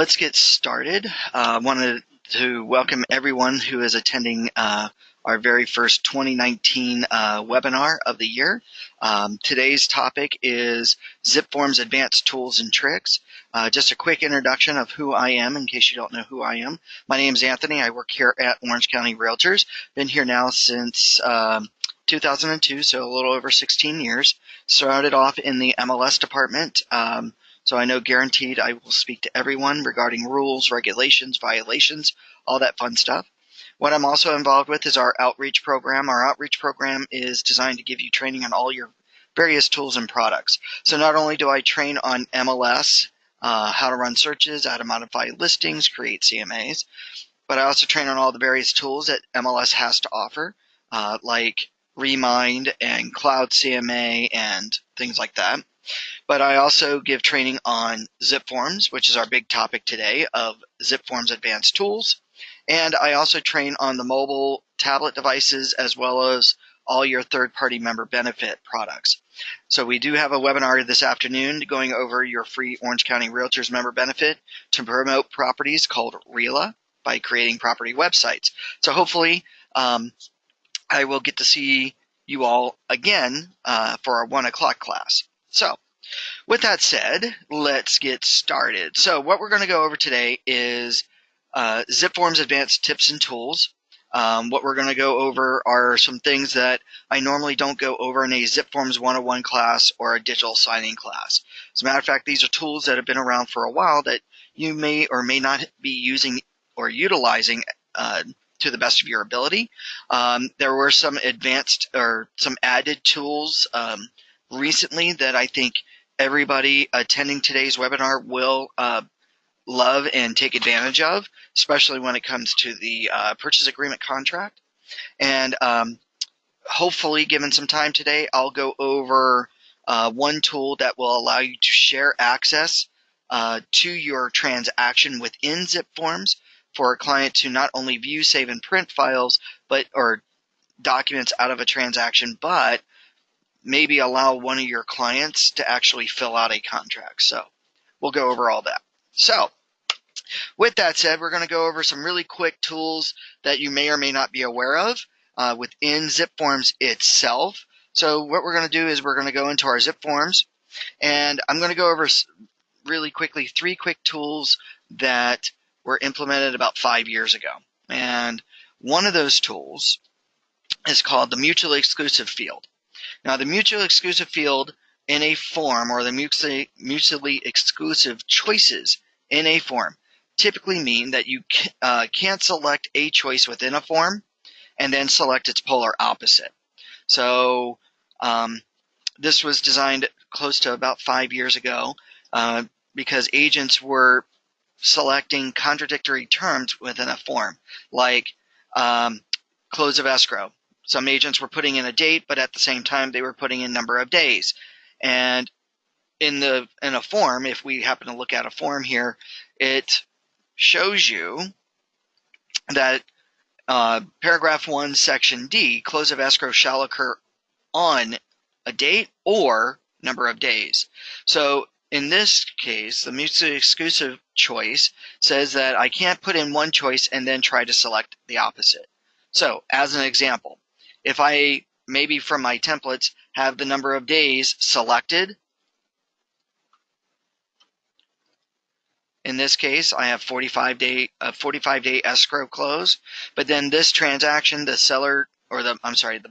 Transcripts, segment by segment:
Let's get started. I wanted to welcome everyone who is attending our very first 2019 webinar of the year. Today's topic is zipForm's advanced tools and tricks. Just a quick introduction of who I am in case you don't know who I am. My name is Anthony. I work here at Orange County Realtors. Been here now since 2002, so a little over 16 years. Started off in the MLS department. So I know guaranteed I will speak to everyone regarding rules, regulations, violations, all that fun stuff. What I'm also involved with is our outreach program. Our outreach program is designed to give you training on all your various tools and products. So not only do I train on MLS, how to run searches, how to modify listings, create CMAs, but I also train on all the various tools that MLS has to offer, like Remind and Cloud CMA and things like that. But I also give training on zipForms, which is our big topic today of zipForm's advanced tools. And I also train on the mobile tablet devices as well as all your third-party member benefit products. So we do have a webinar this afternoon going over your free Orange County Realtors member benefit to promote properties called REALA by creating property websites. So hopefully I will get to see you all again for our 1 o'clock class. So with that said, let's get started. So what we're going to go over today is zipForm's advanced tips and tools. What we're going to go over are some things that I normally don't go over in a zipForms 101 class or a digital signing class. As a matter of fact, these are tools that have been around for a while that you may or may not be using or utilizing to the best of your ability. There were some advanced or some added tools recently that I think everybody attending today's webinar will love and take advantage of, especially when it comes to the purchase agreement contract. And hopefully, given some time today, I'll go over one tool that will allow you to share access to your transaction within zipForms for a client to not only view, save, and print files, or documents out of a transaction, but maybe allow one of your clients to actually fill out a contract. So we'll go over all that. So with that said, we're going to go over some really quick tools that you may or may not be aware of within zipForms itself. So what we're going to do is we're going to go into our zipForms, and I'm going to go over really quickly 3 quick tools that were implemented about 5 years ago. And one of those tools is called the mutually exclusive field. Now, the mutually exclusive field in a form, or the mutually exclusive choices in a form, typically mean that you can't select a choice within a form and then select its polar opposite. So this was designed close to about 5 years ago because agents were selecting contradictory terms within a form, like close of escrow. Some agents were putting in a date, but at the same time, they were putting in number of days. And in a form, if we happen to look at a form here, it shows you that paragraph 1, section D, close of escrow shall occur on a date or number of days. So in this case, the mutually exclusive choice says that I can't put in one choice and then try to select the opposite. So as an example, if I, maybe from my templates, have the number of days selected, in this case, I have 45-day escrow close, but then this transaction, the seller, or the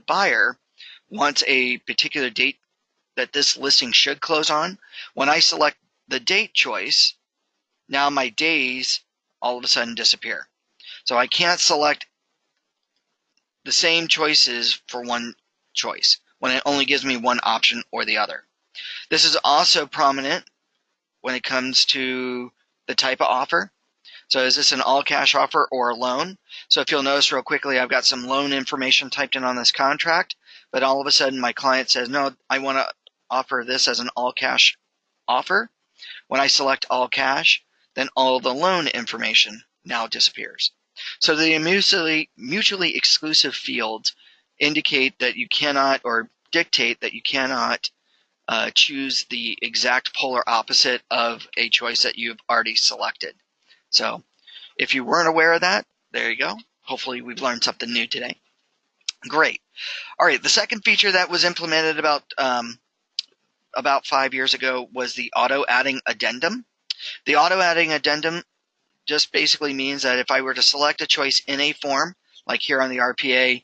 buyer wants a particular date that this listing should close on. When I select the date choice, now my days all of a sudden disappear. So I can't select the same choices for one choice when it only gives me one option or the other. This is also prominent when it comes to the type of offer. So is this an all-cash offer or a loan? So if you'll notice real quickly, I've got some loan information typed in on this contract, but all of a sudden my client says, no, I want to offer this as an all-cash offer. When I select all cash, then all the loan information now disappears. So the mutually exclusive fields indicate that you cannot, or dictate that you cannot choose the exact polar opposite of a choice that you've already selected. So if you weren't aware of that, there you go. Hopefully we've learned something new today. Great. All right, the second feature that was implemented about 5 years ago was the auto-adding addendum. The auto-adding addendum just basically means that if I were to select a choice in a form, like here on the RPA,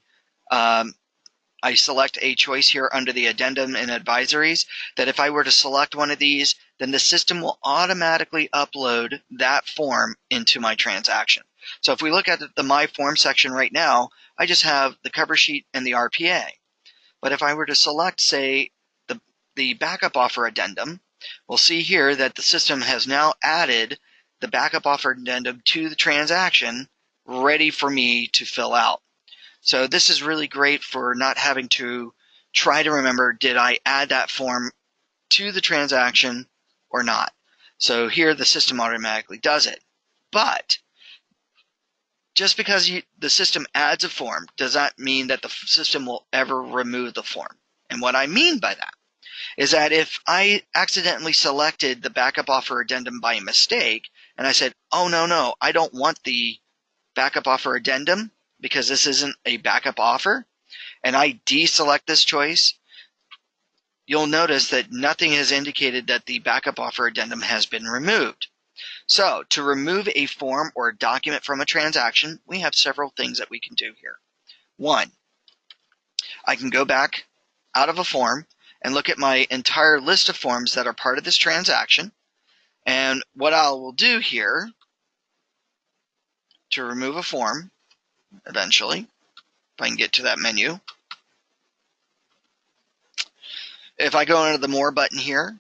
I select a choice here under the addendum and advisories, that if I were to select one of these, then the system will automatically upload that form into my transaction. So if we look at the My Form section right now, I just have the cover sheet and the RPA. But if I were to select, say, the backup offer addendum, we'll see here that the system has now added the backup offer addendum to the transaction, ready for me to fill out. So this is really great for not having to try to remember, did I add that form to the transaction or not? So here the system automatically does it. But just because the system adds a form does not mean that the system will ever remove the form. And what I mean by that is that if I accidentally selected the backup offer addendum by mistake, and I said, oh, no, I don't want the backup offer addendum because this isn't a backup offer, and I deselect this choice, you'll notice that nothing has indicated that the backup offer addendum has been removed. So to remove a form or a document from a transaction, we have several things that we can do here. One, I can go back out of a form and look at my entire list of forms that are part of this transaction. And what I will do here to remove a form, eventually, if I can get to that menu, if I go into the More button here,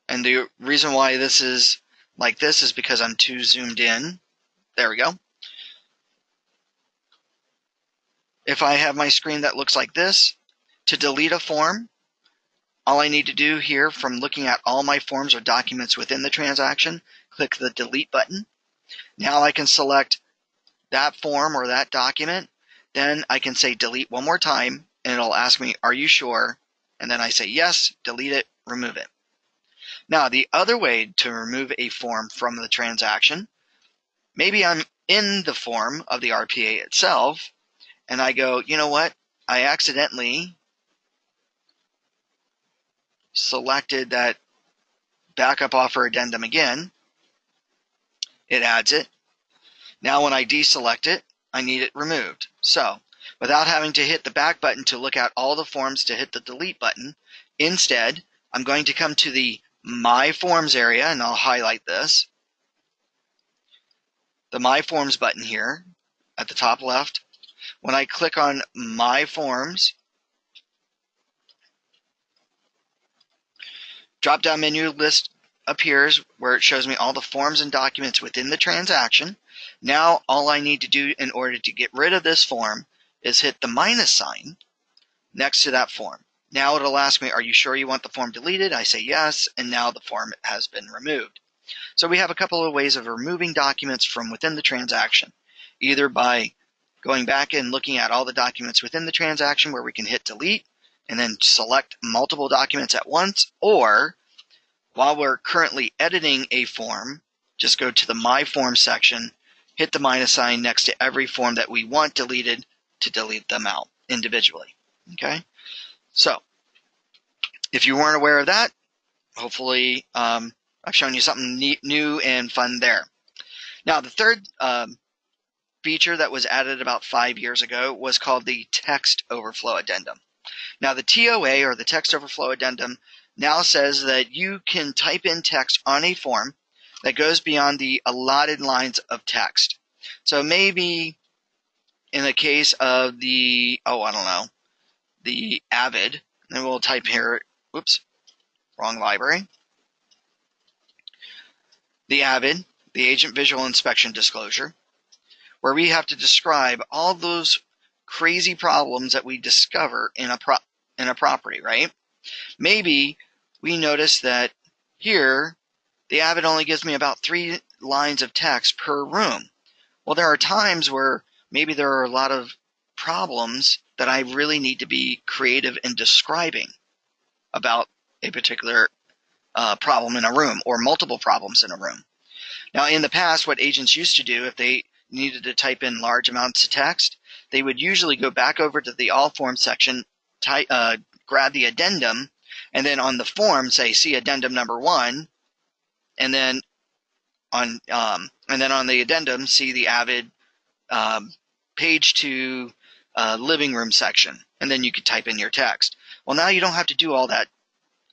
and the reason why this is like this is because I'm too zoomed in. There we go. If I have my screen that looks like this, to delete a form, all I need to do here from looking at all my forms or documents within the transaction, click the Delete button. Now I can select that form or that document. Then I can say delete one more time, and it'll ask me, are you sure? And then I say yes, delete it, remove it. Now, the other way to remove a form from the transaction, maybe I'm in the form of the RPA itself, and I go, you know what? I accidentally selected that backup offer addendum again. It adds it. Now when I deselect it, I need it removed. So without having to hit the back button to look at all the forms to hit the delete button, instead, I'm going to come to the My Forms area, and I'll highlight this. The My Forms button here at the top left. When I click on My Forms, drop-down menu list appears where it shows me all the forms and documents within the transaction. Now all I need to do in order to get rid of this form is hit the minus sign next to that form. Now it'll ask me, are you sure you want the form deleted? I say yes, and now the form has been removed. So we have a couple of ways of removing documents from within the transaction, either by going back and looking at all the documents within the transaction where we can hit delete and then select multiple documents at once, or while we're currently editing a form, just go to the My Form section, hit the minus sign next to every form that we want deleted to delete them out individually. Okay? So, if you weren't aware of that, hopefully I've shown you something neat, new and fun there. Now, the third feature that was added about 5 years ago was called the Text Overflow Addendum. Now, the TOA, or the Text Overflow Addendum, now says that you can type in text on a form that goes beyond the allotted lines of text. So maybe in the case of the, the Avid, and we'll type here, whoops, wrong library. The Avid, the Agent Visual Inspection Disclosure, where we have to describe all those crazy problems that we discover in a property, right? Maybe we notice that here, the Avid only gives me about 3 lines of text per room. Well, there are times where maybe there are a lot of problems that I really need to be creative in describing about a particular problem in a room, or multiple problems in a room. Now, in the past, what agents used to do if they needed to type in large amounts of text, they would usually go back over to the All Forms section, grab the addendum, and then on the form say, see addendum number 1, and then on the addendum, see the Avid page 2 living room section, and then you could type in your text. Well, now you don't have to do all that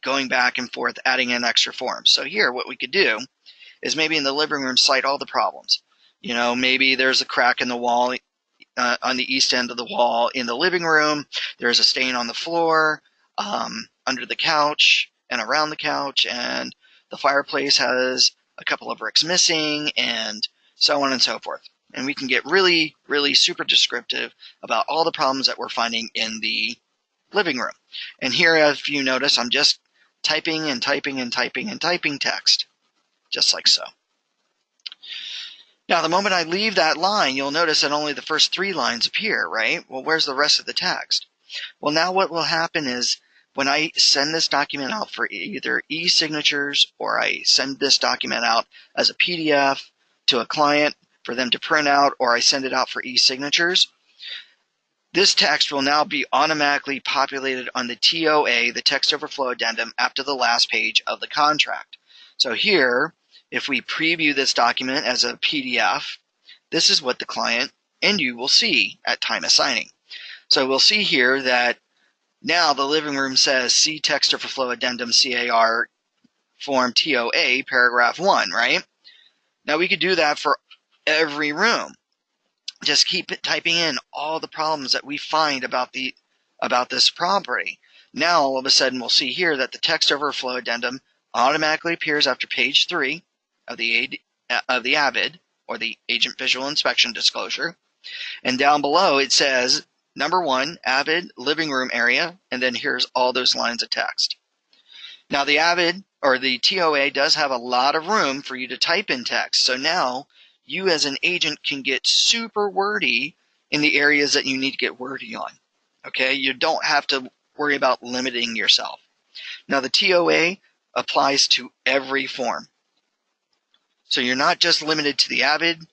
going back and forth, adding in extra forms. So here, what we could do is maybe in the living room cite all the problems. Maybe there's a crack in the wall on the east end of the wall in the living room. There's a stain on the floor, under the couch and around the couch, and the fireplace has a couple of bricks missing, and so on and so forth. And we can get really, really super descriptive about all the problems that we're finding in the living room. And here, if you notice, I'm just typing and typing and typing and typing text, just like so. Now, the moment I leave that line, you'll notice that only the first 3 lines appear, right? Well, where's the rest of the text? Well, now what will happen is when I send this document out for either e-signatures or I send this document out as a PDF to a client for them to print out, or I send it out for e-signatures, this text will now be automatically populated on the TOA, the text overflow addendum, after the last page of the contract. So here, if we preview this document as a PDF, this is what the client and you will see at time of signing. So we'll see here that now the living room says, see text overflow addendum CAR form TOA paragraph 1, right? Now we could do that for every room. Just keep typing in all the problems that we find about this property. Now all of a sudden we'll see here that the text overflow addendum automatically appears after page 3 of the Avid, or the Agent Visual Inspection Disclosure. And down below it says, number 1, Avid living room area, and then here's all those lines of text. Now the Avid, or the TOA, does have a lot of room for you to type in text. So now you as an agent can get super wordy in the areas that you need to get wordy on. Okay, you don't have to worry about limiting yourself. Now the TOA applies to every form. So you're not just limited to the Avid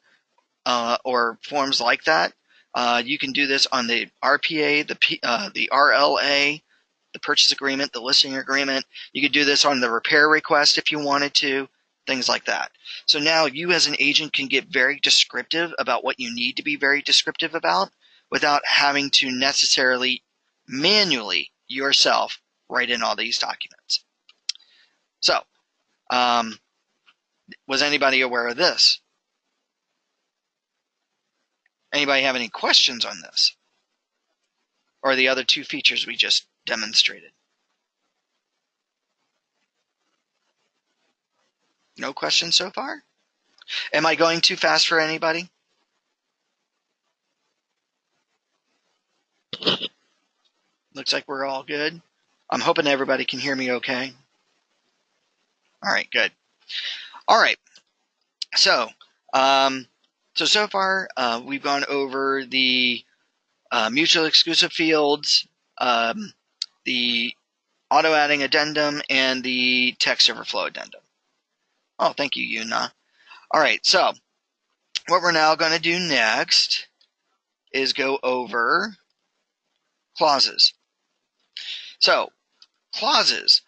or forms like that. You can do this on the RPA, the RLA, the purchase agreement, the listing agreement. You could do this on the repair request if you wanted to, things like that. So now you as an agent can get very descriptive about what you need to be very descriptive about without having to necessarily manually yourself write in all these documents. So, was anybody aware of this? Anybody have any questions on this? Or the other 2 features we just demonstrated? No questions so far? Am I going too fast for anybody? Looks like we're all good. I'm hoping everybody can hear me okay. All right, good. All right. So, so far we've gone over the mutually exclusive fields, the auto adding addendum, and the text overflow addendum. Oh, thank you, Yuna. All right, so what we're now going to do next is go over clauses. So, clauses.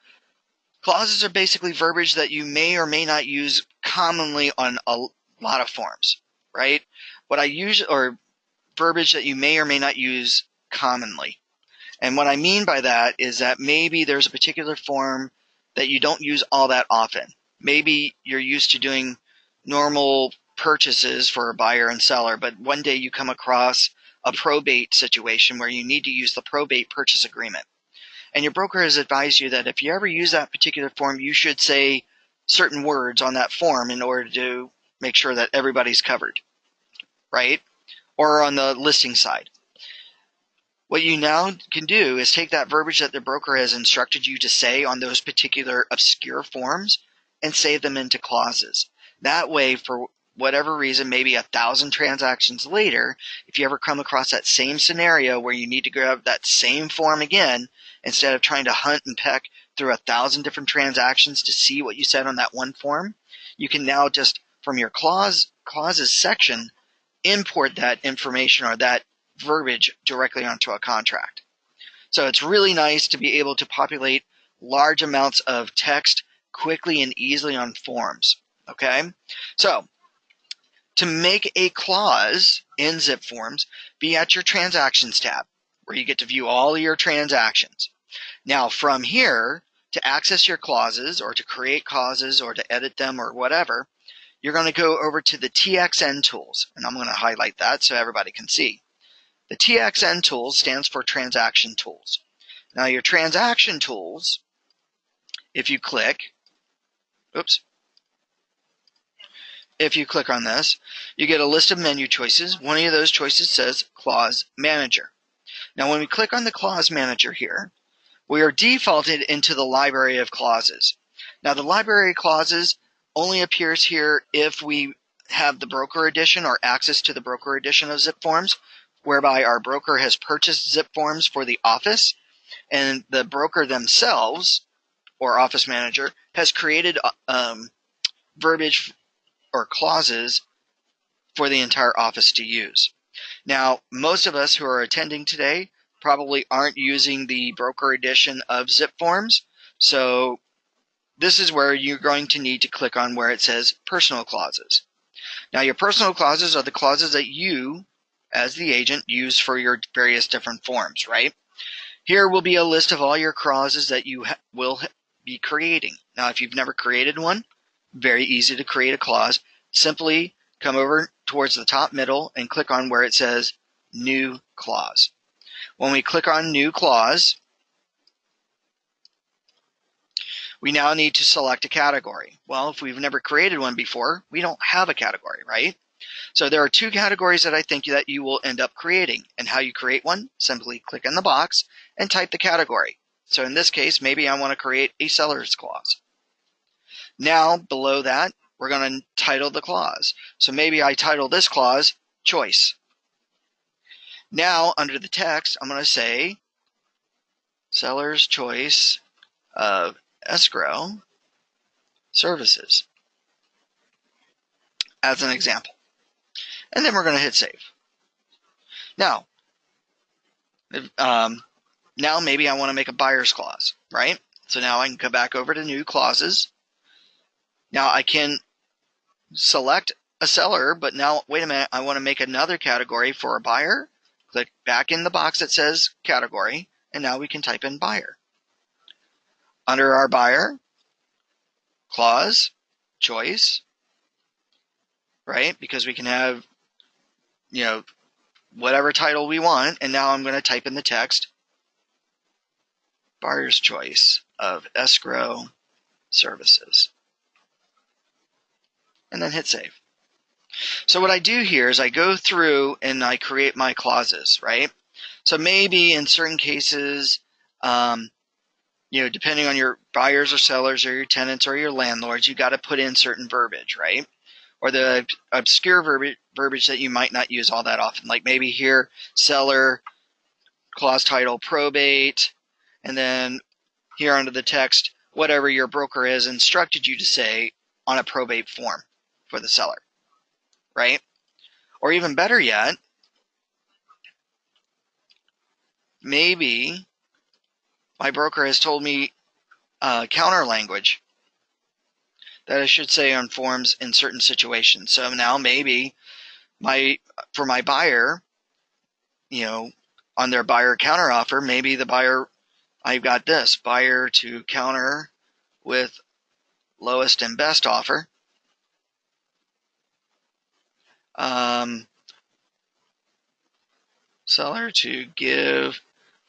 Clauses are basically verbiage that you may or may not use commonly on a lot of forms, right? What I use, or verbiage that you may or may not use commonly. And what I mean by that is that maybe there's a particular form that you don't use all that often. Maybe you're used to doing normal purchases for a buyer and seller, but one day you come across a probate situation where you need to use the probate purchase agreement. And your broker has advised you that if you ever use that particular form, you should say certain words on that form in order to make sure that everybody's covered, right? Or on the listing side. What you now can do is take that verbiage that the broker has instructed you to say on those particular obscure forms and save them into clauses. That way, for whatever reason, maybe 1,000 transactions later, if you ever come across that same scenario where you need to grab that same form again, instead of trying to hunt and peck through 1,000 different transactions to see what you said on that one form, you can now just from your clauses section, import that information or that verbiage directly onto a contract. So it's really nice to be able to populate large amounts of text quickly and easily on forms. Okay, so to make a clause in zipForms, be at your Transactions tab, where you get to view all of your transactions. Now, from here, to access your clauses, or to create clauses, or to edit them, or whatever, you're going to go over to the TXN tools, and I'm going to highlight that so everybody can see. The TXN tools stands for Transaction Tools. Now, your Transaction Tools, if you click, if you click on this, you get a list of menu choices. One of those choices says Clause Manager. Now, when we click on the Clause Manager here, we are defaulted into the library of clauses. Now, the library of clauses only appears here if we have the broker edition or access to the broker edition of zipForms, whereby our broker has purchased zipForms for the office, and the broker themselves, or office manager, has created verbiage or clauses for the entire office to use. Now, most of us who are attending today probably aren't using the broker edition of zipForms, so this is where you're going to need to click on where it says Personal Clauses. Now, your personal clauses are the clauses that you, as the agent, use for your various different forms, right? Here will be a list of all your clauses that you will be creating. Now, if you've never created one, very easy to create a clause. Simply come over towards the top middle and click on where it says New Clause. When we click on New Clause, we now need to select a category. Well, if we've never created one before, we don't have a category, right? So there are two categories that I think that you will end up creating. And how you create one, simply click in the box and type the category. So in this case, maybe I want to create a seller's clause. Now, below that, we're going to title the clause. So maybe I title this clause Choice. Now, under the text, I'm going to say Seller's Choice of Escrow Services, as an example. And then we're going to hit save. Now, now maybe I want to make a buyer's clause, right? So now I can come back over to New Clauses. Now I can select a seller, but now, wait a minute, I want to make another category for a buyer. Click back in the box that says category, and now we can type in buyer. Under our buyer, clause, choice, right? Because we can have, whatever title we want, and now I'm going to type in the text, buyer's choice of escrow services, and then hit save. So what I do here is I go through and I create my clauses, right? So maybe in certain cases, depending on your buyers or sellers or your tenants or your landlords, you got to put in certain verbiage, right? Or the obscure verbiage that you might not use all that often. Like maybe here, seller, clause title, probate, and then here under the text, whatever your broker has instructed you to say on a probate form for the seller, right? Or even better yet, maybe my broker has told me counter language that I should say on forms in certain situations. So now maybe for my buyer, on their buyer counter offer, maybe the buyer, I've got this, buyer to counter with lowest and best offer. Seller to give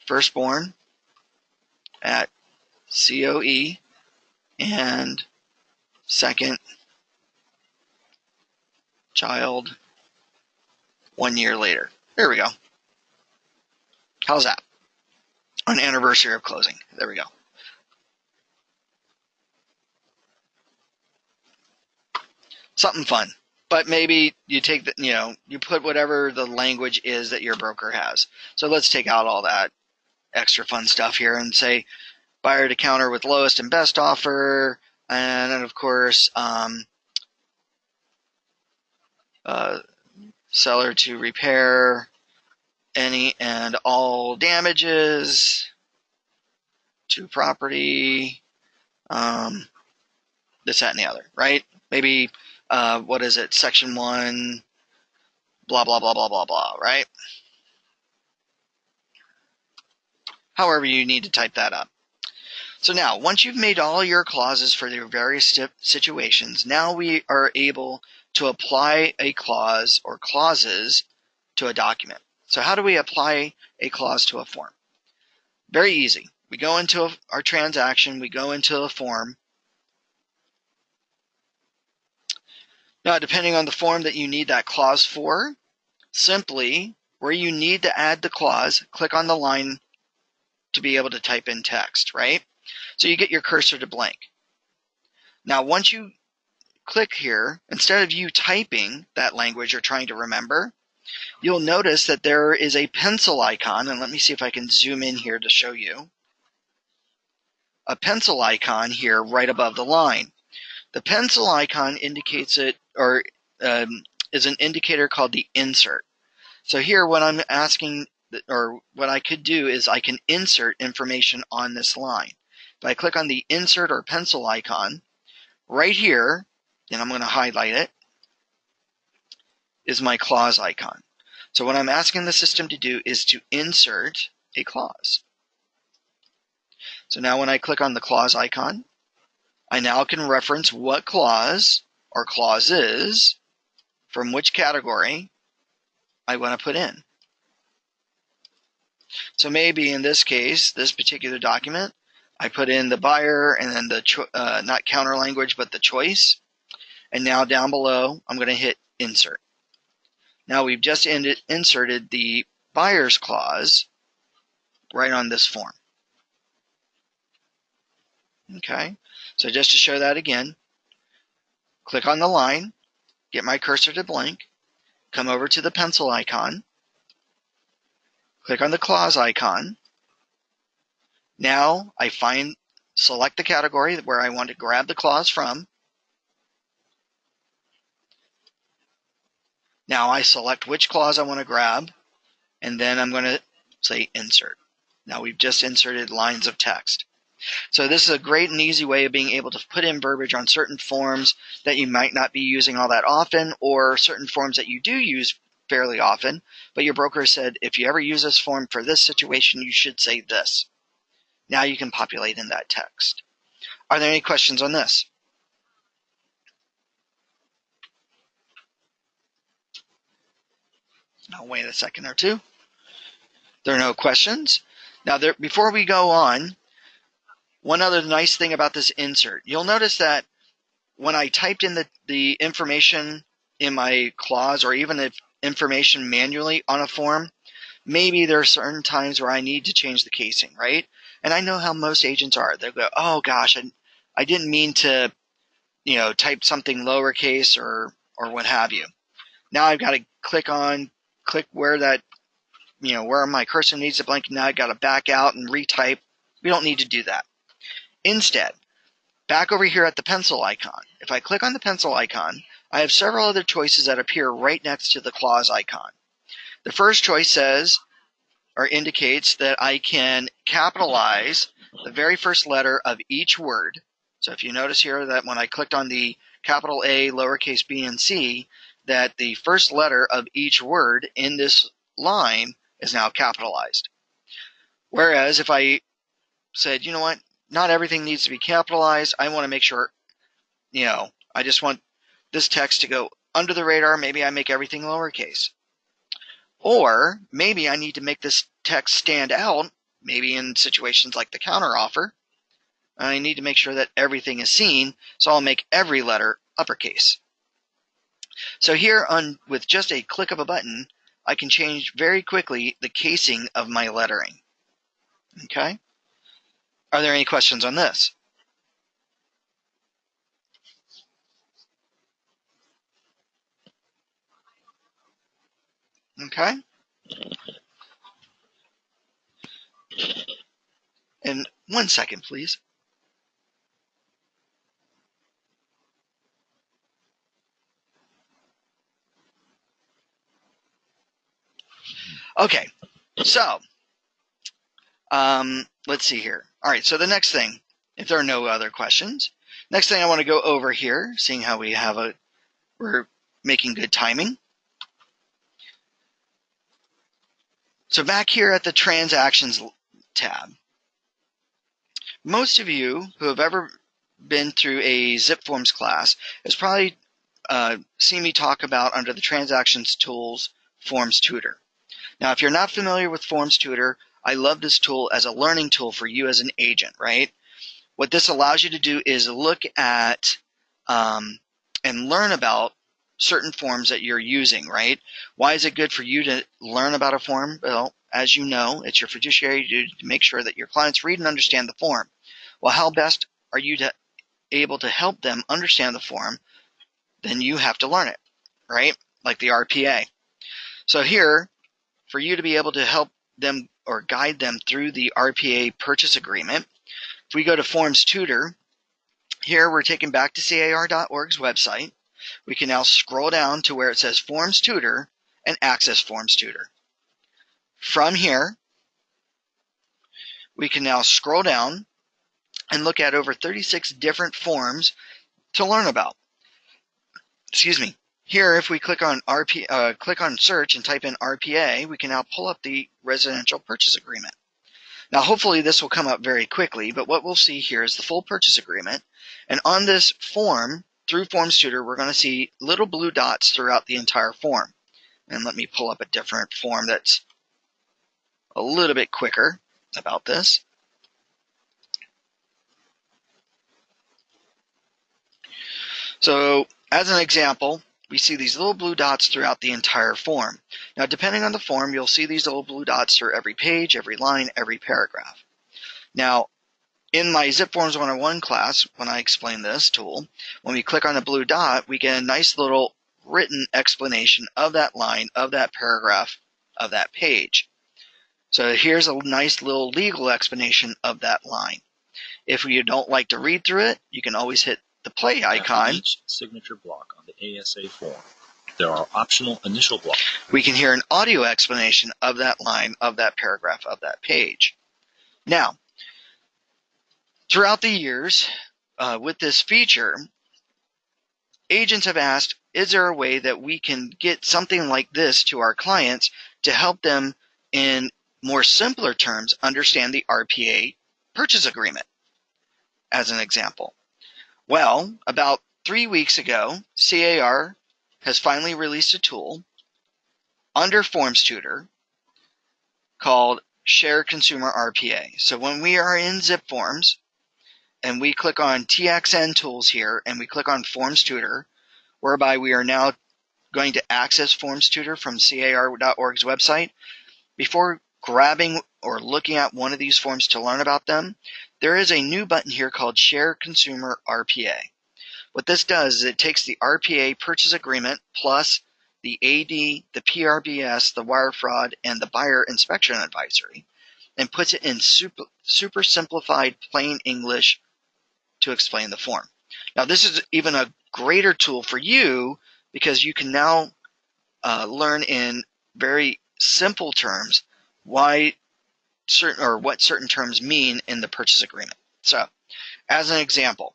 firstborn at COE and second child 1 year later. There we go. How's that? On anniversary of closing. There we go. Something fun. But maybe you take you put whatever the language is that your broker has. So let's take out all that extra fun stuff here and say buyer to counter with lowest and best offer. And then of course, seller to repair any and all damages to property, this, that, and the other, right? Maybe, what is it, section 1, blah, blah, blah, blah, blah, blah, right? However you need to type that up. So now, once you've made all your clauses for your various situations, now we are able to apply a clause or clauses to a document. So how do we apply a clause to a form? Very easy. We go into our transaction, we go into a form. Now, depending on the form that you need that clause for, simply, where you need to add the clause, click on the line to be able to type in text, right? So you get your cursor to blank. Now, once you click here, instead of you typing that language you're trying to remember, you'll notice that there is a pencil icon, and let me see if I can zoom in here to show you. A pencil icon here right above the line. The pencil icon indicates it, or is an indicator called the insert. So here what I'm asking, or what I could do is I can insert information on this line. If I click on the insert or pencil icon, right here, and I'm going to highlight it, is my clause icon. So what I'm asking the system to do is to insert a clause. So now when I click on the clause icon, I now can reference what clause or clauses from which category I want to put in. So maybe in this case, this particular document, I put in the buyer and then the not counter language, but the choice. And now down below, I'm going to hit insert. Now we've just inserted the buyer's clause right on this form. Okay, so just to show that again, click on the line, get my cursor to blank, come over to the pencil icon, click on the clause icon. Now I select the category where I want to grab the clause from. Now I select which clause I want to grab, and then I'm going to say insert. Now we've just inserted lines of text. So this is a great and easy way of being able to put in verbiage on certain forms that you might not be using all that often, or certain forms that you do use fairly often, but your broker said, if you ever use this form for this situation, you should say this. Now you can populate in that text. Are there any questions on this? I'll wait a second or two. There are no questions. Now, before we go on, one other nice thing about this insert, you'll notice that when I typed in the information in my clause, or even the information manually on a form, maybe there are certain times where I need to change the casing, right? And I know how most agents are. They'll go, oh gosh, I didn't mean to, type something lowercase or what have you. Now I've got to click where that, where my cursor needs to blank. Now I've got to back out and retype. We don't need to do that. Instead, back over here at the pencil icon, if I click on the pencil icon, I have several other choices that appear right next to the clause icon. The first choice says, or indicates, that I can capitalize the very first letter of each word. So if you notice here that when I clicked on the capital A, lowercase b, and c, that the first letter of each word in this line is now capitalized. Whereas if I said, you know what, not everything needs to be capitalized. I want to make sure, I just want this text to go under the radar. Maybe I make everything lowercase. Or maybe I need to make this text stand out, maybe in situations like the counteroffer. I need to make sure that everything is seen, so I'll make every letter uppercase. So here, with just a click of a button, I can change very quickly the casing of my lettering. Okay? Are there any questions on this? Okay? And 1 second, please. Okay, so let's see here. All right, so the next thing, if there are no other questions, next thing I want to go over here, seeing how we're making good timing. So back here at the Transactions tab, most of you who have ever been through a zipForms class has probably seen me talk about under the Transactions Tools Forms Tutor. Now, if you're not familiar with Forms Tutor, I love this tool as a learning tool for you as an agent, right? What this allows you to do is look at and learn about certain forms that you're using, right? Why is it good for you to learn about a form? Well, as you know, it's your fiduciary duty to make sure that your clients read and understand the form. Well, how best are you able to help them understand the form? Then you have to learn it, right? Like the RPA. So here, for you to be able to help them or guide them through the RPA purchase agreement, if we go to Forms Tutor, here we're taken back to CAR.org's website. We can now scroll down to where it says Forms Tutor and access Forms Tutor. From here, we can now scroll down and look at over 36 different forms to learn about. Excuse me. Here, if we click on click on search and type in RPA, we can now pull up the residential purchase agreement. Now, hopefully this will come up very quickly, but what we'll see here is the full purchase agreement. And on this form, through Forms Tutor, we're going to see little blue dots throughout the entire form. And let me pull up a different form that's a little bit quicker about this. So, as an example, we see these little blue dots throughout the entire form. Now, depending on the form, you'll see these little blue dots through every page, every line, every paragraph. Now, in my zipForms 101 class, when I explain this tool, when we click on a blue dot, we get a nice little written explanation of that line, of that paragraph, of that page. So here's a nice little legal explanation of that line. If you don't like to read through it, you can always hit the play icon. After each signature block on the ASA form, there are optional initial blocks. We can hear an audio explanation of that line, of that paragraph, of that page. Now, throughout the years, with this feature, agents have asked, is there a way that we can get something like this to our clients to help them in more simpler terms understand the RPA purchase agreement, as an example? Well, about 3 weeks ago, CAR has finally released a tool under Forms Tutor called Share Consumer RPA. So when we are in zipForms and we click on TXN Tools here and we click on Forms Tutor, whereby we are now going to access Forms Tutor from CAR.org's website, before grabbing or looking at one of these forms to learn about them, there is a new button here called Share Consumer RPA. What this does is it takes the RPA purchase agreement plus the AD, the PRBS, the wire fraud, and the buyer inspection advisory and puts it in super simplified plain English to explain the form. Now, this is even a greater tool for you because you can now learn in very simple terms what certain terms mean in the purchase agreement. So, as an example,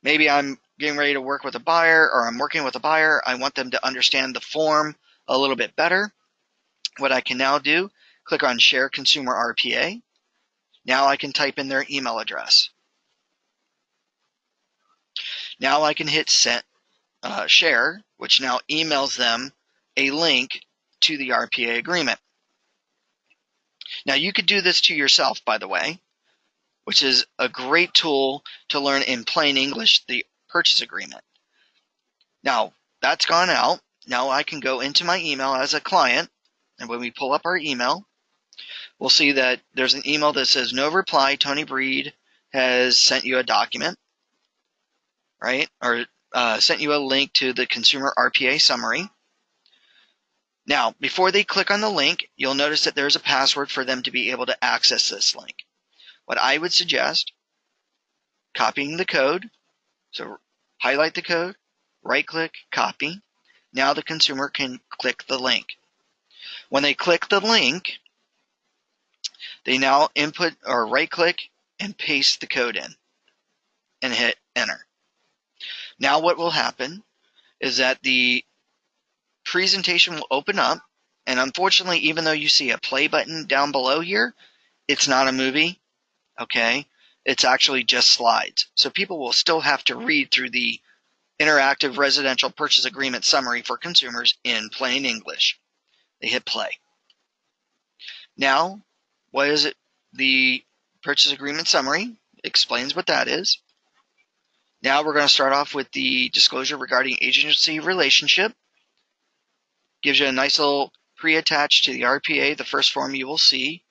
maybe I'm getting ready to work with a buyer, or I'm working with a buyer. I want them to understand the form a little bit better. What I can now do, click on Share Consumer RPA. Now I can type in their email address. Now I can hit share, which now emails them a link to the RPA agreement. Now you could do this to yourself, by the way, which is a great tool to learn in plain English the purchase agreement. Now that's gone out. Now I can go into my email as a client, and when we pull up our email, we'll see that there's an email that says no reply, Tony Bried has sent you a document, right? Or sent you a link to the Consumer RPA summary. Now, before they click on the link, you'll notice that there's a password for them to be able to access this link. What I would suggest, copying the code. So highlight the code, right-click, copy. Now the consumer can click the link. When they click the link, they now input or right-click and paste the code in and hit enter. Now what will happen is that the presentation will open up, and unfortunately, even though you see a play button down below here, it's not a movie, okay? It's actually just slides. So people will still have to read through the interactive residential purchase agreement summary for consumers in plain English. They hit play. Now, what is it? The purchase agreement summary explains what that is. Now we're going to start off with the disclosure regarding agency relationship. Gives you a nice little pre-attached to the RPA, the first form you will see.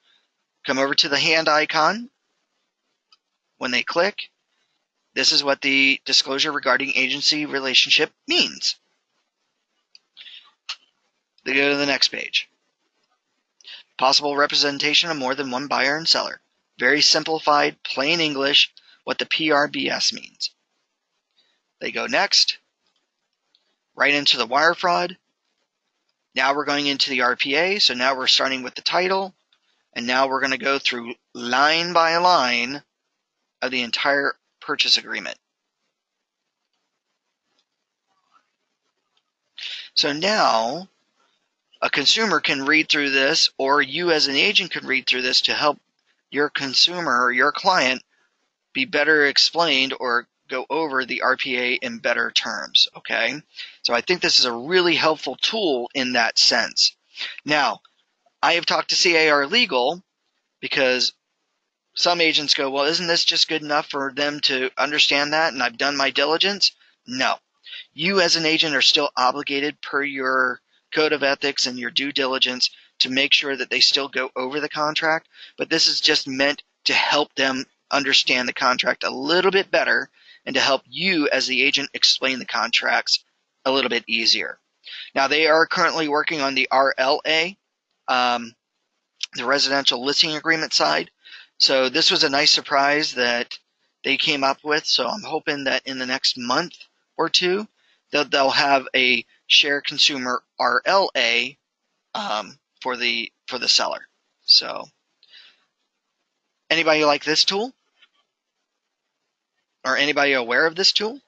Come over to the hand icon. When they click, this is what the disclosure regarding agency relationship means. They go to the next page. Possible representation of more than one buyer and seller. Very simplified, plain English, what the PRBS means. They go next, right into the wire fraud. Now we're going into the RPA, so now we're starting with the title, and now we're going to go through line by line of the entire purchase agreement. So now a consumer can read through this, or you as an agent can read through this to help your consumer or your client be better explained or go over the RPA in better terms, okay? So I think this is a really helpful tool in that sense. Now, I have talked to CAR Legal because some agents go, well, isn't this just good enough for them to understand that and I've done my diligence? No. You as an agent are still obligated per your code of ethics and your due diligence to make sure that they still go over the contract, but this is just meant to help them understand the contract a little bit better and to help you as the agent explain the contracts a little bit easier. Now, they are currently working on the RLA, the residential listing agreement side. So this was a nice surprise that they came up with. So I'm hoping that in the next month or two, that they'll have a share consumer RLA for the seller. So anybody like this tool? Or anybody aware of this tool?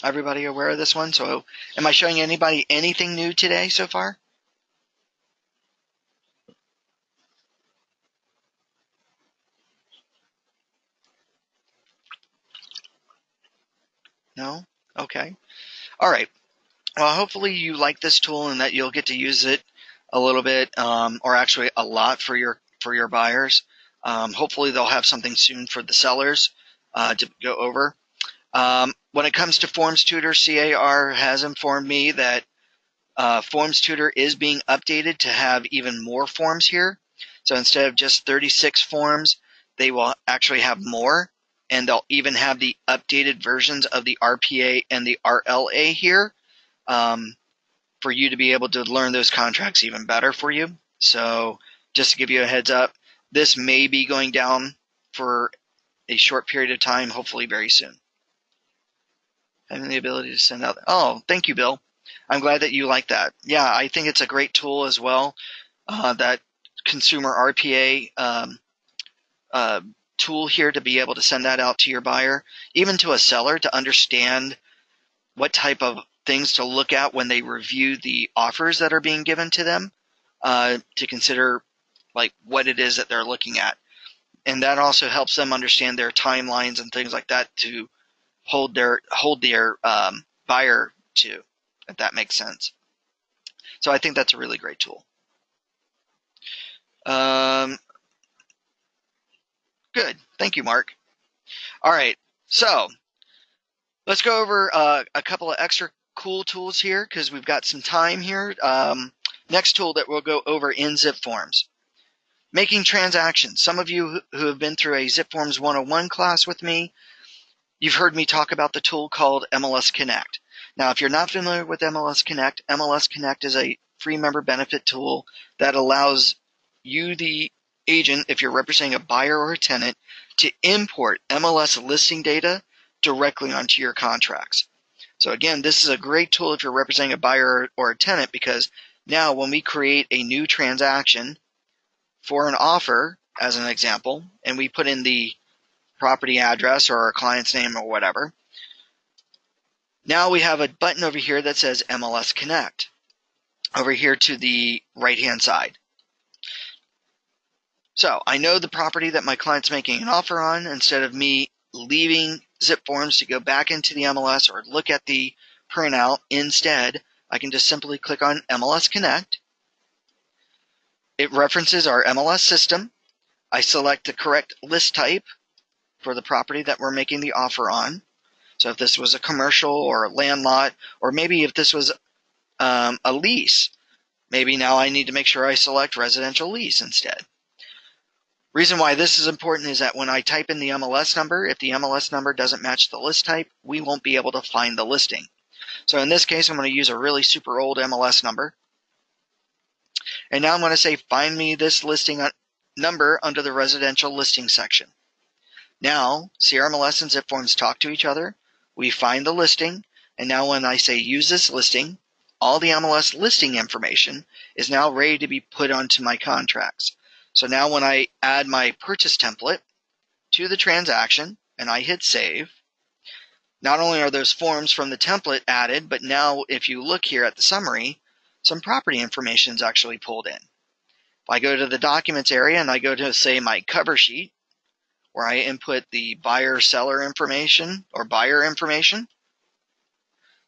Everybody aware of this one? So am I showing anybody anything new today so far? No? Okay. All right. Well, hopefully you like this tool and that you'll get to use it a little bit, or actually a lot for your buyers. Hopefully they'll have something soon for the sellers to go over. When it comes to Forms Tutor, CAR has informed me that Forms Tutor is being updated to have even more forms here. So instead of just 36 forms, they will actually have more, and they'll even have the updated versions of the RPA and the RLA here. For you to be able to learn those contracts even better for you. So just to give you a heads up, this may be going down for a short period of time, hopefully very soon. Having the ability to send out. Oh, thank you, Bill. I'm glad that you like that. Yeah, I think it's a great tool as well. That Consumer RPA tool here to be able to send that out to your buyer, even to a seller to understand what type of things to look at when they review the offers that are being given to them, to consider like what it is that they're looking at. And that also helps them understand their timelines and things like that to hold their buyer to, if that makes sense. So I think that's a really great tool. Good. Thank you, Mark. All right. So let's go over a couple of extra cool tools here because we've got some time here. Next tool that we'll go over in zipForms. Making transactions. Some of you who have been through a zipForms 101 class with me, you've heard me talk about the tool called Mls Connect. Now, if you're not familiar with Mls Connect is a free member benefit tool that allows you, the agent, if you're representing a buyer or a tenant, to import MLS listing data directly onto your contracts. So again, this is a great tool if you're representing a buyer or a tenant, because now when we create a new transaction for an offer, as an example, and we put in the property address or our client's name or whatever, now we have a button over here that says Mls Connect over here to the right-hand side. So I know the property that my client's making an offer on. Instead of me leaving zipForms to go back into the MLS or look at the printout, instead I can just simply click on Mls Connect. It references our MLS system. I select the correct list type for the property that we're making the offer on. So if this was a commercial or a land lot, or maybe if this was a lease, maybe now I need to make sure I select residential lease instead. Reason why this is important is that when I type in the MLS number, if the MLS number doesn't match the list type, we won't be able to find the listing. So in this case, I'm going to use a really super old MLS number. And now I'm going to say, find me this listing number under the residential listing section. Now, CRMLS and zipForms talk to each other. We find the listing. And now when I say use this listing, all the MLS listing information is now ready to be put onto my contracts. So now when I add my purchase template to the transaction and I hit save, not only are those forms from the template added, but now if you look here at the summary, some property information is actually pulled in. If I go to the documents area and I go to, say, my cover sheet, where I input the buyer-seller information or buyer information,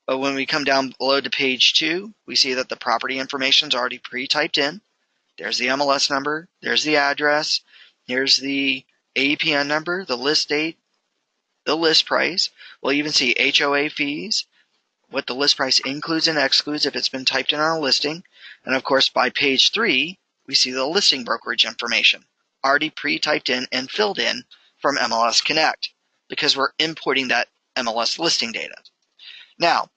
but when we come down below to page 2, we see that the property information is already pre-typed in. There's the MLS number, there's the address, here's the APN number, the list date, the list price. We'll even see HOA fees, what the list price includes and excludes if it's been typed in on a listing. And of course, by page 3, we see the listing brokerage information, already pre-typed in and filled in from Mls Connect, because we're importing that MLS listing data. Now,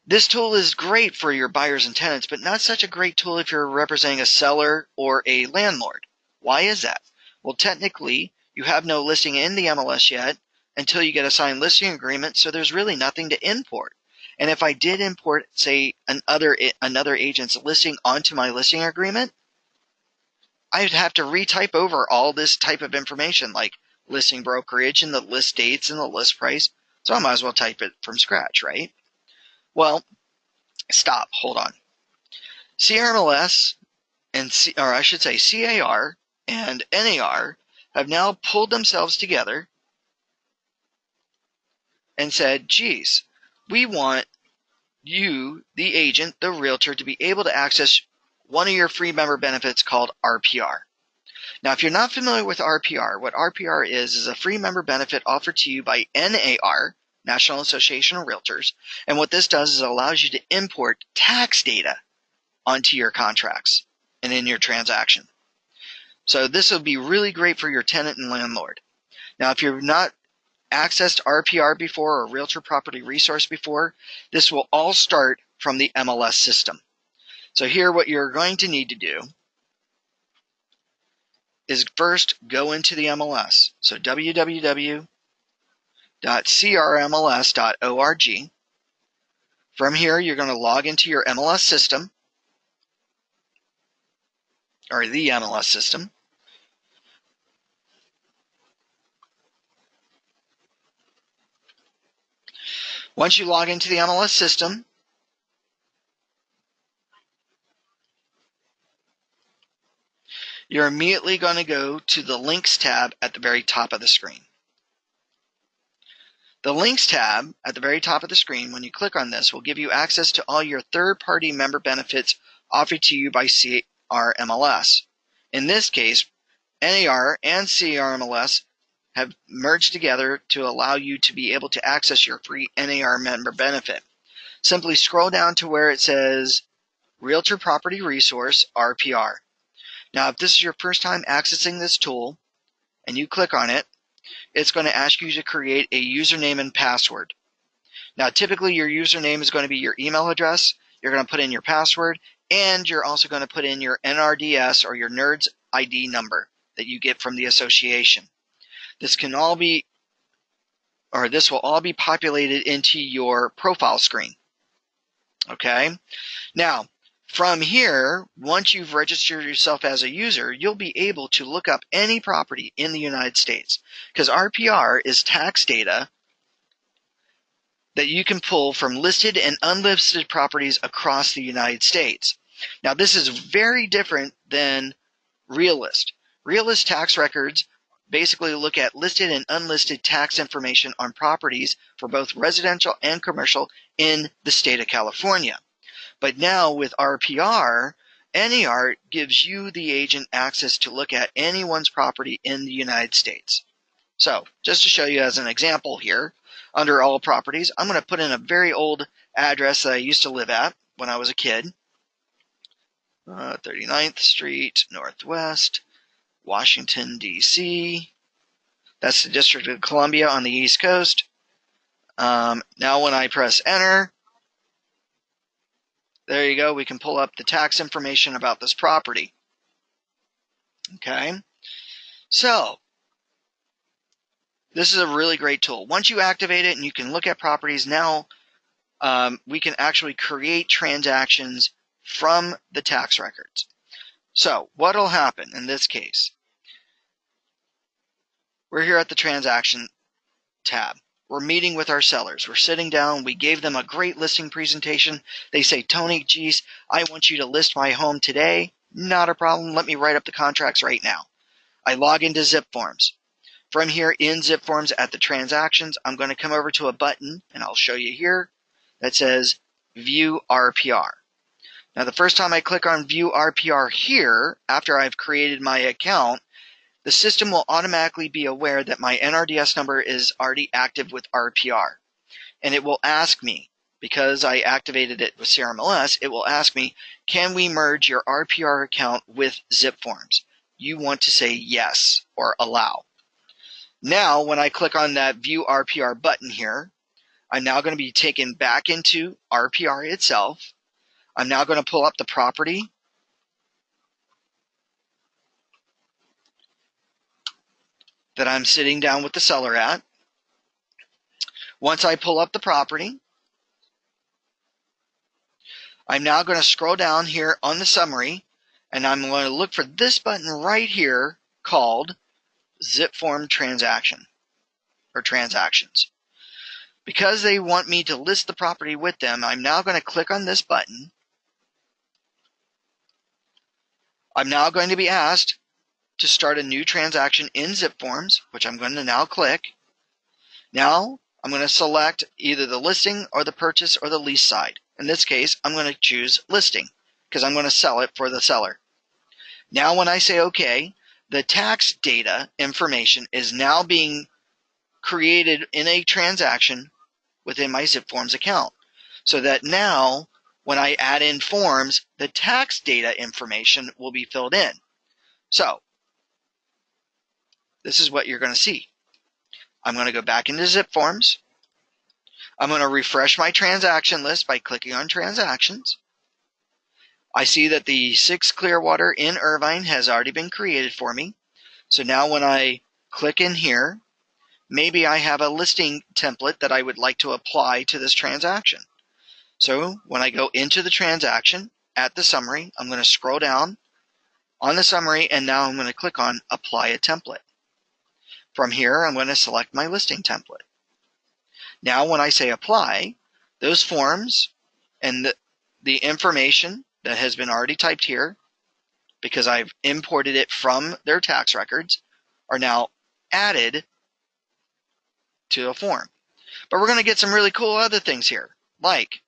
this tool is great for your buyers and tenants, but not such a great tool if you're representing a seller or a landlord. Why is that? Well, technically, you have no listing in the MLS yet until you get a signed listing agreement, so there's really nothing to import. And if I did import, say, another agent's listing onto my listing agreement, I'd have to retype over all this type of information, like listing brokerage and the list dates and the list price. So I might as well type it from scratch, right? Well, stop, hold on. CRMLS and CAR and NAR have now pulled themselves together and said, geez, we want you, the agent, the realtor, to be able to access one of your free member benefits called RPR. Now, if you're not familiar with RPR, what RPR is a free member benefit offered to you by NAR, National Association of Realtors. And what this does is it allows you to import tax data onto your contracts and in your transaction. So this will be really great for your tenant and landlord. Now, if you've not accessed RPR before or Realtor Property Resource before, this will all start from the MLS system. So here what you're going to need to do is first go into the MLS. So www.crmls.org. From here, you're going to log into your MLS system, or the MLS system. Once you log into the MLS system, you're immediately going to go to the Links tab at the very top of the screen. The Links tab at the very top of the screen, when you click on this, will give you access to all your third-party member benefits offered to you by CRMLS. In this case, NAR and CRMLS have merged together to allow you to be able to access your free NAR member benefit. Simply scroll down to where it says Realtor Property Resource RPR. Now, if this is your first time accessing this tool and you click on it, it's going to ask you to create a username and password. Now, typically your username is going to be your email address. You're going to put in your password, and you're also going to put in your NRDS or your NERDS ID number that you get from the association. this can all be, or this will all be populated into your profile screen. Okay. Now, from here, once you've registered yourself as a user, you'll be able to look up any property in the United States, because RPR is tax data that you can pull from listed and unlisted properties across the United States. Now, this is very different than Realist. Realist tax records basically look at listed and unlisted tax information on properties for both residential and commercial in the state of California. But now with RPR, NAR gives you, the agent, access to look at anyone's property in the United States. So just to show you as an example here, under all properties, I'm going to put in a very old address that I used to live at when I was a kid. 39th Street Northwest, Washington, D.C. That's the District of Columbia on the East Coast. Now when I press enter, there you go. We can pull up the tax information about this property. Okay. So this is a really great tool. Once you activate it and you can look at properties, now we can actually create transactions from the tax records. So what will happen in this case? We're here at the transaction tab. We're meeting with our sellers. We're sitting down. We gave them a great listing presentation. They say, Tony, geez, I want you to list my home today. Not a problem. Let me write up the contracts right now. I log into zipForms. From here in zipForms at the transactions, I'm going to come over to a button, and I'll show you here, that says View RPR. Now, the first time I click on View RPR here, after I've created my account, the system will automatically be aware that my NRDS number is already active with RPR. And it will ask me, because I activated it with CRMLS, it will ask me, can we merge your RPR account with zipForms? You want to say yes or allow. Now, when I click on that View RPR button here, I'm now going to be taken back into RPR itself. I'm now going to pull up the property that I'm sitting down with the seller at. Once I pull up the property, I'm now going to scroll down here on the summary, and I'm going to look for this button right here called zipForm Transaction or Transactions. Because they want me to list the property with them, I'm now going to click on this button. I'm now going to be asked to start a new transaction in zipForms, which I'm going to now click. Now I'm going to select either the listing or the purchase or the lease side. In this case, I'm going to choose listing because I'm going to sell it for the seller. Now when I say OK, the tax data information is now being created in a transaction within my zipForms account, so that now when I add in forms, the tax data information will be filled in. So this is what you're going to see. I'm going to go back into zipForms. I'm going to refresh my transaction list by clicking on transactions. I see that the 6 Clearwater in Irvine has already been created for me. So now when I click in here, maybe I have a listing template that I would like to apply to this transaction. So when I go into the transaction at the summary, I'm going to scroll down on the summary, and now I'm going to click on Apply a Template. From here, I'm going to select my listing template. Now when I say apply, those forms and the information that has been already typed here, because I've imported it from their tax records, are now added to a form. But we're going to get some really cool other things here. Like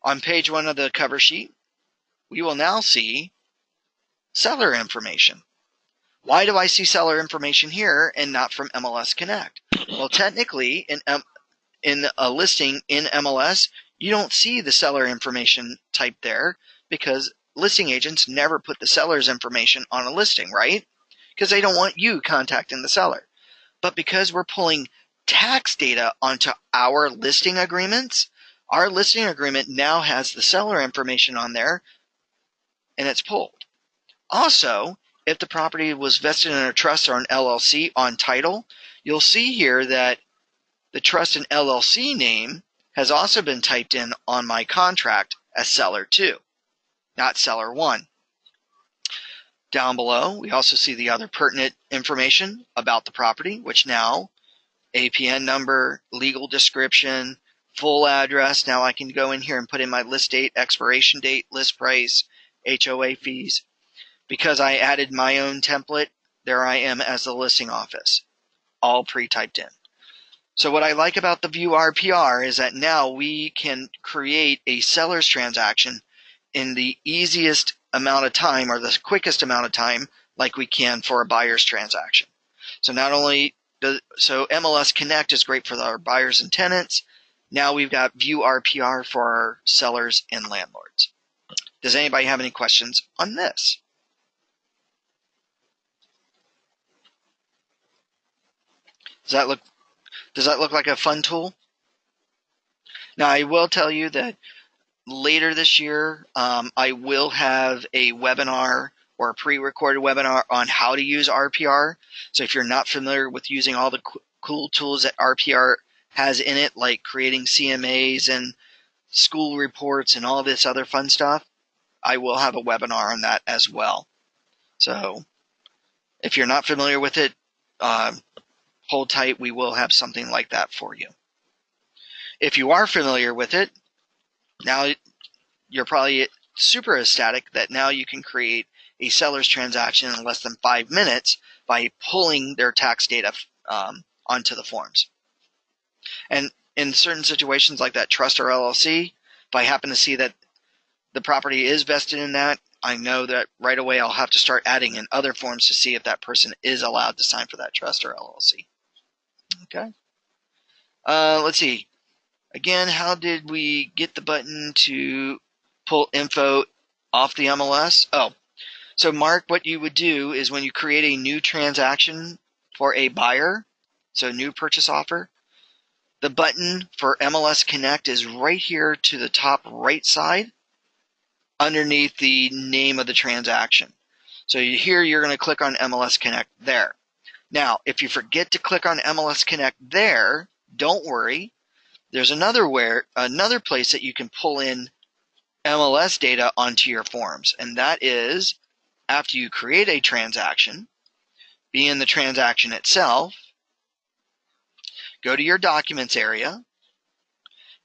on page 1 of the cover sheet, we will now see seller information. Why do I see seller information here and not from MLS Connect? Well, technically, in a listing in MLS, you don't see the seller information typed there because listing agents never put the seller's information on a listing, right? Because they don't want you contacting the seller. But because we're pulling tax data onto our listing agreements, our listing agreement now has the seller information on there, and it's pulled. Also, if the property was vested in a trust or an LLC on title, you'll see here that the trust and LLC name has also been typed in on my contract as seller 2, not seller 1. Down below, we also see the other pertinent information about the property, which now, APN number, legal description, full address. Now I can go in here and put in my list date, expiration date, list price, HOA fees. Because I added my own template, there I am as the listing office, all pre-typed in. So what I like about the View RPR is that now we can create a seller's transaction in the easiest amount of time, or the quickest amount of time, like we can for a buyer's transaction. So not only so MLS Connect is great for our buyers and tenants. Now we've got View RPR for our sellers and landlords. Does anybody have any questions on this? Does that look like a fun tool? Now I will tell you that later this year, I will have a webinar or a pre-recorded webinar on how to use RPR. So if you're not familiar with using all the cool tools that RPR has in it, like creating CMAs and school reports and all this other fun stuff, I will have a webinar on that as well. So if you're not familiar with it, hold tight. We will have something like that for you. If you are familiar with it, now you're probably super ecstatic that now you can create a seller's transaction in less than 5 minutes by pulling their tax data onto the forms. And in certain situations like that trust or LLC, if I happen to see that the property is vested in that, I know that right away I'll have to start adding in other forms to see if that person is allowed to sign for that trust or LLC. Okay. Let's see. Again, how did we get the button to pull info off the MLS? Oh, so Mark, what you would do is when you create a new transaction for a buyer, so new purchase offer, the button for MLS Connect is right here to the top right side underneath the name of the transaction. So here you're going to click on MLS Connect there. Now, if you forget to click on MLS Connect there, don't worry. There's another place that you can pull in MLS data onto your forms, and that is after you create a transaction, be in the transaction itself, go to your documents area,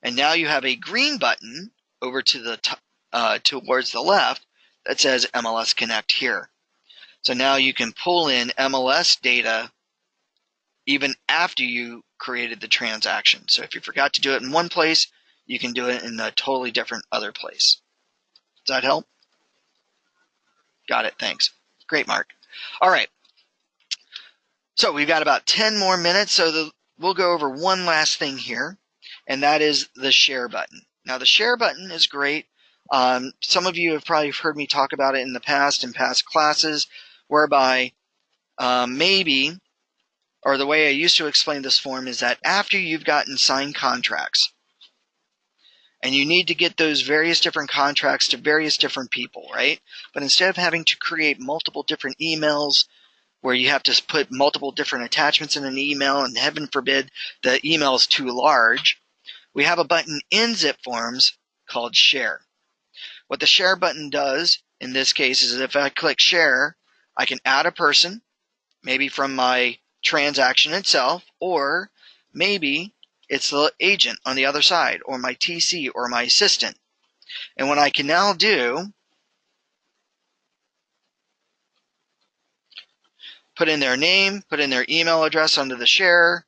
and now you have a green button over to the towards the left that says MLS Connect here. So now you can pull in MLS data even after you created the transaction. So if you forgot to do it in one place, you can do it in a totally different other place. Does that help? Got it. Thanks. Great, Mark. All right. So we've got about 10 more minutes. So we'll go over one last thing here, and that is the share button. Now, the share button is great. Some of you have probably heard me talk about it in the past, in past classes, whereby maybe, or the way I used to explain this form is that after you've gotten signed contracts, and you need to get those various different contracts to various different people, right? But instead of having to create multiple different emails where you have to put multiple different attachments in an email, and heaven forbid the email is too large, we have a button in zipForms called Share. What the Share button does in this case is if I click Share, I can add a person, maybe from my transaction itself, or maybe it's the agent on the other side, or my TC, or my assistant. And what I can now do, put in their name, put in their email address under the share.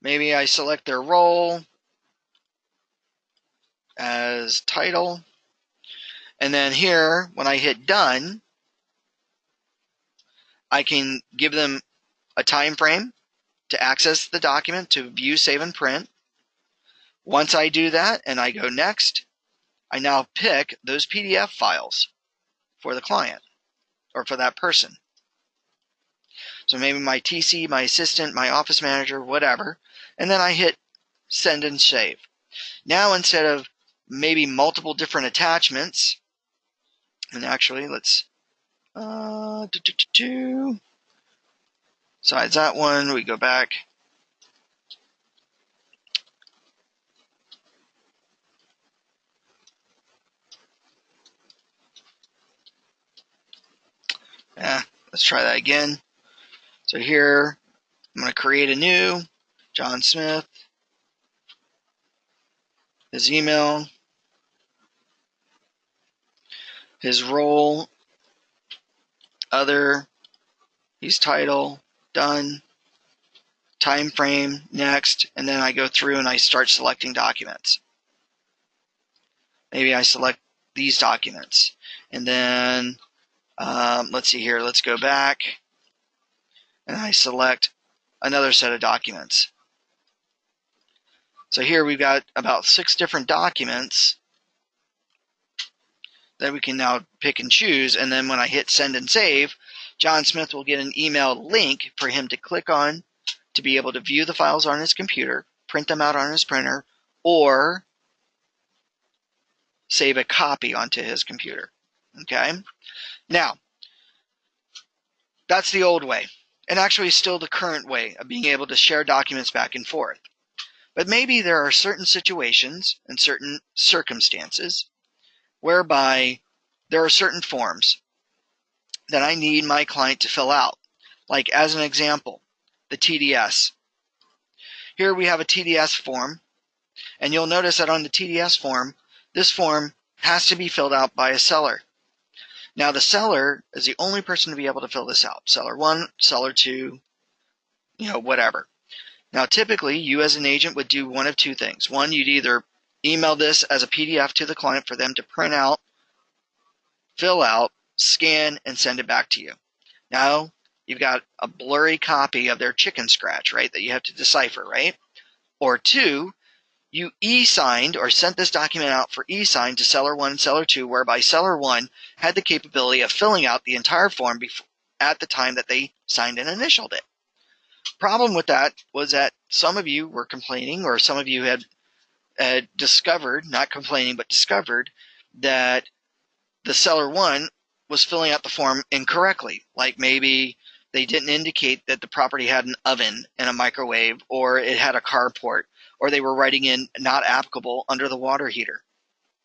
Maybe I select their role as title. And then here, when I hit done, I can give them a time frame to access the document, to view, save, and print. Once I do that and I go next, I now pick those PDF files for the client or for that person. So maybe my TC, my assistant, my office manager, whatever, and then I hit send and save. Now instead of maybe multiple different attachments, and actually let's Besides that one, we go back. Let's try that again. So here, I'm going to create a new John Smith, his email, his role, other, his title, done, time frame, next, and then I go through and I start selecting documents. Maybe I select these documents, and then let's see here, let's go back, and I select another set of documents. So here we've got about 6 different documents that we can now pick and choose, and then when I hit send and save, John Smith will get an email link for him to click on to be able to view the files on his computer, print them out on his printer, or save a copy onto his computer. Okay? Now, that's the old way, and actually still the current way of being able to share documents back and forth. But maybe there are certain situations and certain circumstances whereby there are certain forms that I need my client to fill out. Like as an example, the TDS. Here we have a TDS form, and you'll notice that on the TDS form, this form has to be filled out by a seller. Now the seller is the only person to be able to fill this out. Seller 1, seller 2, whatever. Now typically you as an agent would do one of two things. One, you'd either email this as a PDF to the client for them to print out, fill out, scan, and send it back to you. Now you've got a blurry copy of their chicken scratch, right, that you have to decipher, right? Or two, you e-signed or sent this document out for e-sign to seller 1 and seller 2, whereby seller 1 had the capability of filling out the entire form at the time that they signed and initialed it. Problem with that was that some of you were complaining, or some of you had discovered, not complaining, but discovered that the seller 1 was filling out the form incorrectly. Like maybe they didn't indicate that the property had an oven and a microwave, or it had a carport, or they were writing in not applicable under the water heater.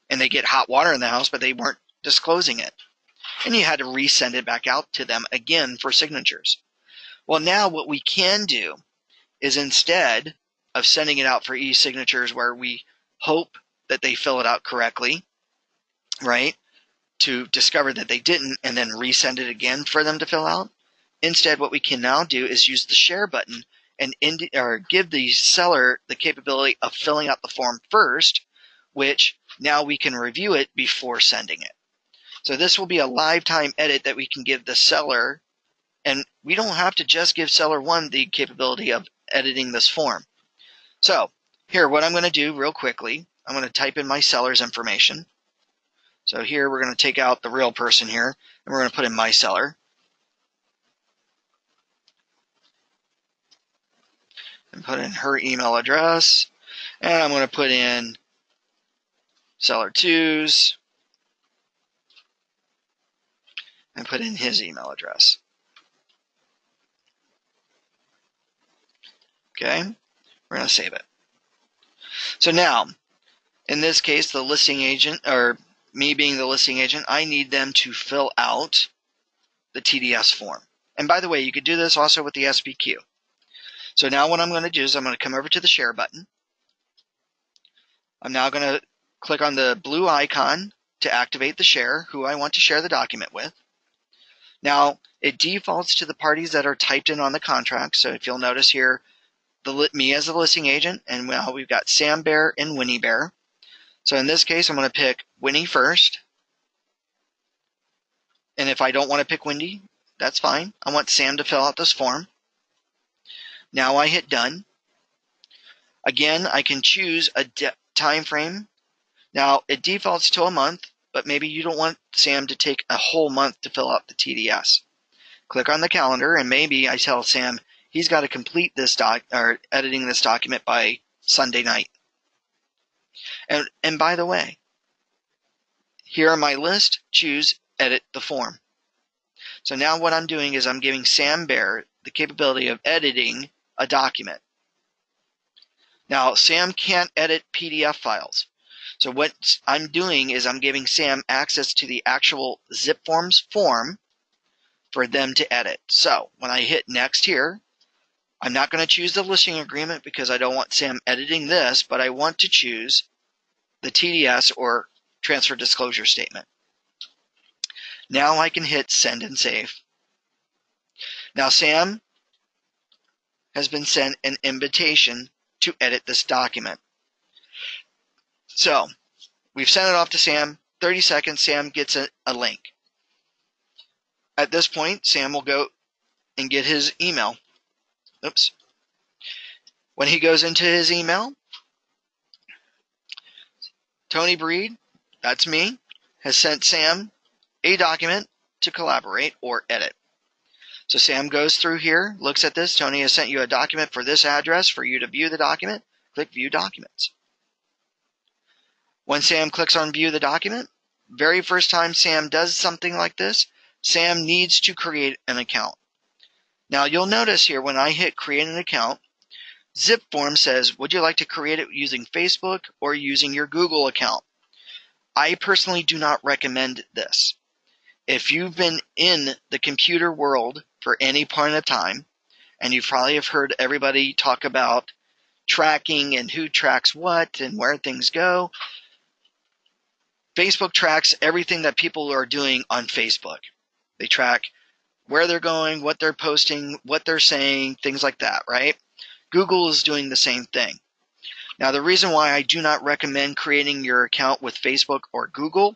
And they get hot water in the house, but they weren't disclosing it. And you had to resend it back out to them again for signatures. Well, now what we can do is, instead of sending it out for e-signatures where we hope that they fill it out correctly, right, to discover that they didn't and then resend it again for them to fill out, instead what we can now do is use the share button and give the seller the capability of filling out the form first, which now we can review it before sending it. So this will be a live time edit that we can give the seller, and we don't have to just give seller 1 the capability of editing this form. So here, what I'm going to do real quickly, I'm going to type in my seller's information. So here we're going to take out the real person here, and we're going to put in my seller. And put in her email address, and I'm going to put in seller 2's and put in his email address. Okay, we're going to save it. So now, in this case, the listing agent, or me being the listing agent, I need them to fill out the TDS form. And by the way, you could do this also with the SPQ. So now what I'm going to do is I'm going to come over to the share button. I'm now going to click on the blue icon to activate the share, who I want to share the document with. Now, it defaults to the parties that are typed in on the contract. So if you'll notice here, me as the listing agent, and now we've got Sam Bear and Winnie Bear. So in this case, I'm going to pick Winnie first. And if I don't want to pick Wendy, that's fine. I want Sam to fill out this form. Now I hit done. Again, I can choose a time frame. Now it defaults to a month, but maybe you don't want Sam to take a whole month to fill out the TDS. Click on the calendar, and maybe I tell Sam he's got to complete this editing this document by Sunday night. And by the way, here on my list, choose edit the form. So now what I'm doing is I'm giving Sam Bear the capability of editing a document. Now, Sam can't edit PDF files. So what I'm doing is I'm giving Sam access to the actual zipForms form for them to edit. So when I hit next here, I'm not going to choose the listing agreement because I don't want Sam editing this, but I want to choose the TDS or transfer disclosure statement. Now I can hit send and save. Now Sam has been sent an invitation to edit this document. So we've sent it off to Sam. 30 seconds, Sam gets a link. At this point, Sam will go and get his email. Oops. When he goes into his email, Tony Bried, that's me, has sent Sam a document to collaborate or edit. So Sam goes through here, looks at this. Tony has sent you a document for this address for you to view the document. Click View Documents. When Sam clicks on View the Document, very first time Sam does something like this, Sam needs to create an account. Now you'll notice here when I hit Create an Account, zipForm says, would you like to create it using Facebook or using your Google account? I personally do not recommend this. If you've been in the computer world for any point of time, and you probably have heard everybody talk about tracking and who tracks what and where things go, Facebook tracks everything that people are doing on Facebook. They track where they're going, what they're posting, what they're saying, things like that, right? Google is doing the same thing. Now, the reason why I do not recommend creating your account with Facebook or Google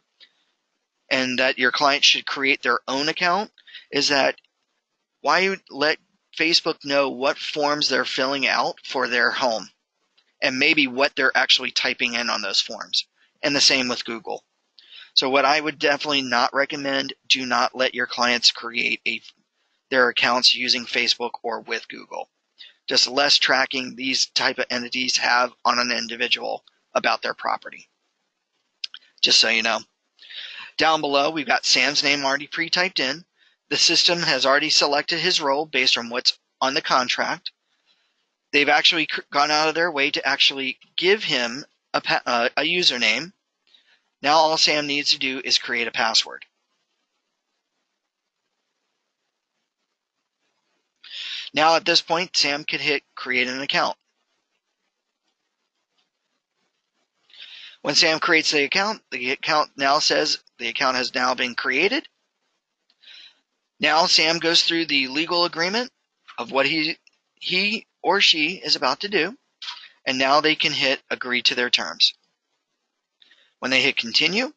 and that your client should create their own account is that why let Facebook know what forms they're filling out for their home and maybe what they're actually typing in on those forms. And the same with Google. So what I would definitely not recommend, do not let your clients create their accounts using Facebook or with Google. Just less tracking these type of entities have on an individual about their property. Just so you know. Down below, we've got Sam's name already pre-typed in. The system has already selected his role based on what's on the contract. They've actually gone out of their way to actually give him a username. Now all Sam needs to do is create a password. Now at this point, Sam could hit create an account. When Sam creates the account now says the account has now been created. Now Sam goes through the legal agreement of what he or she is about to do, and now they can hit agree to their terms. When they hit continue, a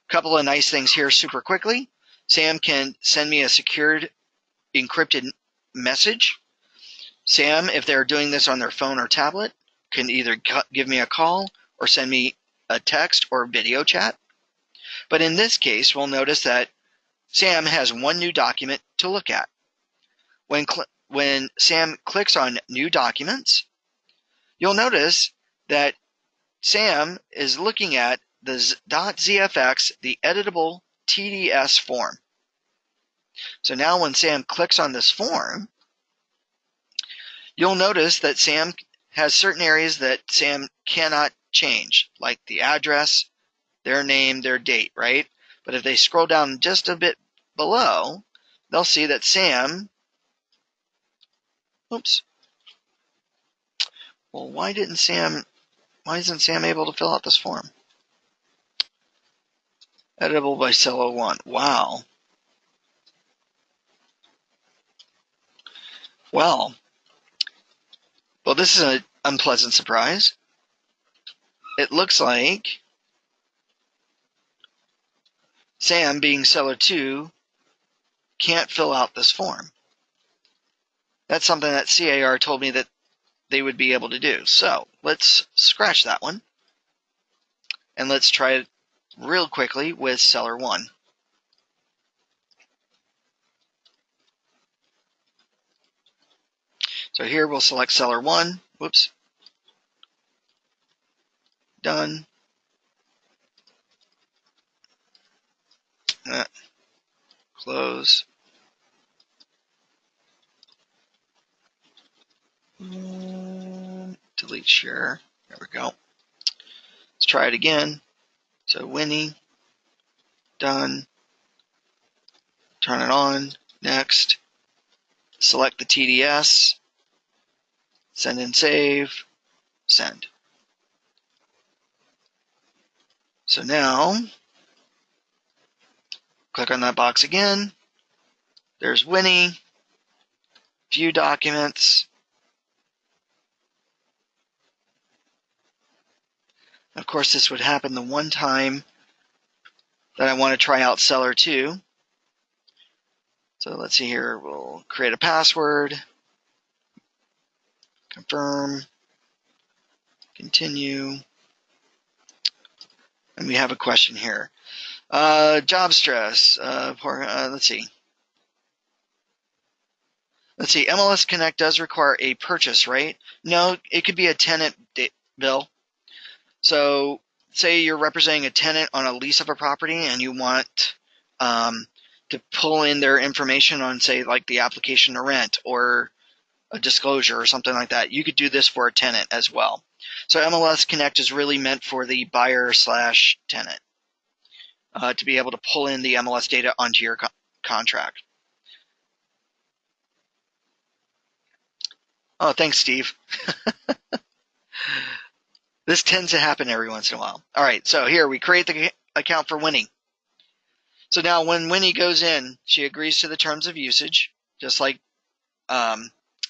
couple of nice things here super quickly. Sam can send me a secured encrypted message. Sam, if they're doing this on their phone or tablet, can either give me a call or send me a text or video chat. But in this case, we'll notice that Sam has one new document to look at. When Sam clicks on New Documents, you'll notice that Sam is looking at the .zfx, the editable Tds form. So now when Sam clicks on this form, you'll notice that Sam has certain areas that Sam cannot change, like the address, their name, their date, right? But if they scroll down just a bit below, they'll see that Sam, oops, well, why isn't Sam able to fill out this form? Editable by Cello 1. Wow. Well, this is an unpleasant surprise. It looks like Sam, being Seller 2, can't fill out this form. That's something that CAR told me that they would be able to do. So let's scratch that one. And let's try it real quickly with Seller 1. So here we'll select Seller 1. Whoops. Done. close. Delete share. There we go. Let's try it again. So Winnie, done. Turn it on. Next. Select the TDS. Send and save. Send. So now, click on that box again. There's Winnie. View documents. Of course, this would happen the one time that I want to try out Seller 2. So let's see here. We'll create a password. Confirm. Continue. And we have a question here. Job stress. Let's see. MLS Connect does require a purchase, right? No, it could be a tenant bill. So say you're representing a tenant on a lease of a property and you want to pull in their information on, say, like the application to rent or a disclosure or something like that. You could do this for a tenant as well. So MLS Connect is really meant for the buyer/tenant to be able to pull in the MLS data onto your contract. Oh, thanks, Steve. This tends to happen every once in a while. All right, so here we create the account for Winnie. So now when Winnie goes in, she agrees to the terms of usage, just like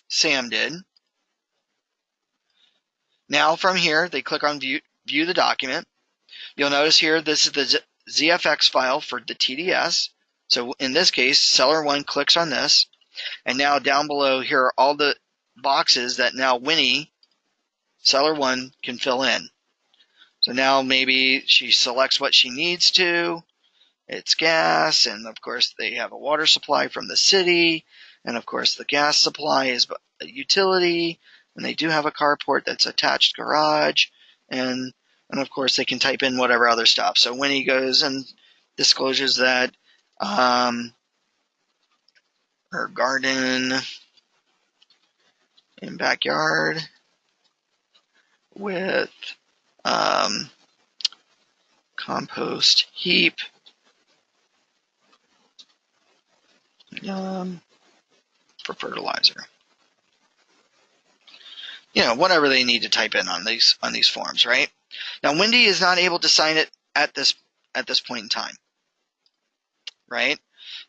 Sam did. Now from here, they click on view the document. You'll notice here this is the ZFX file for the TDS. So in this case, Seller 1 clicks on this. And now down below here are all the boxes that now Winnie, Seller 1, can fill in. So now maybe she selects what she needs to. It's gas, and of course they have a water supply from the city, and of course the gas supply is a utility, and they do have a carport that's attached garage, and of course they can type in whatever other stuff. So Winnie goes and discloses that her garden and backyard with compost heap for fertilizer. You know, whatever they need to type in on these forms, right? Now, Wendy is not able to sign it at this point in time, right?